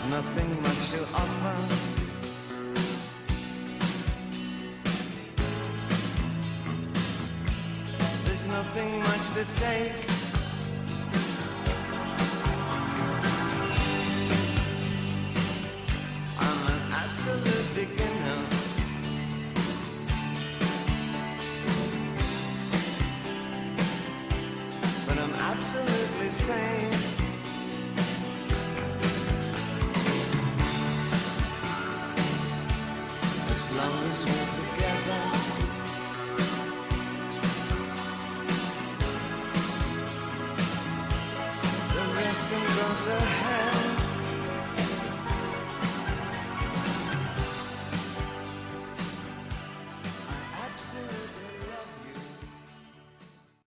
Nothing much to offer. There's nothing much to take. I'm an absolute beginner. But I'm absolutely sane. As long as we're together, the rest can go to hell.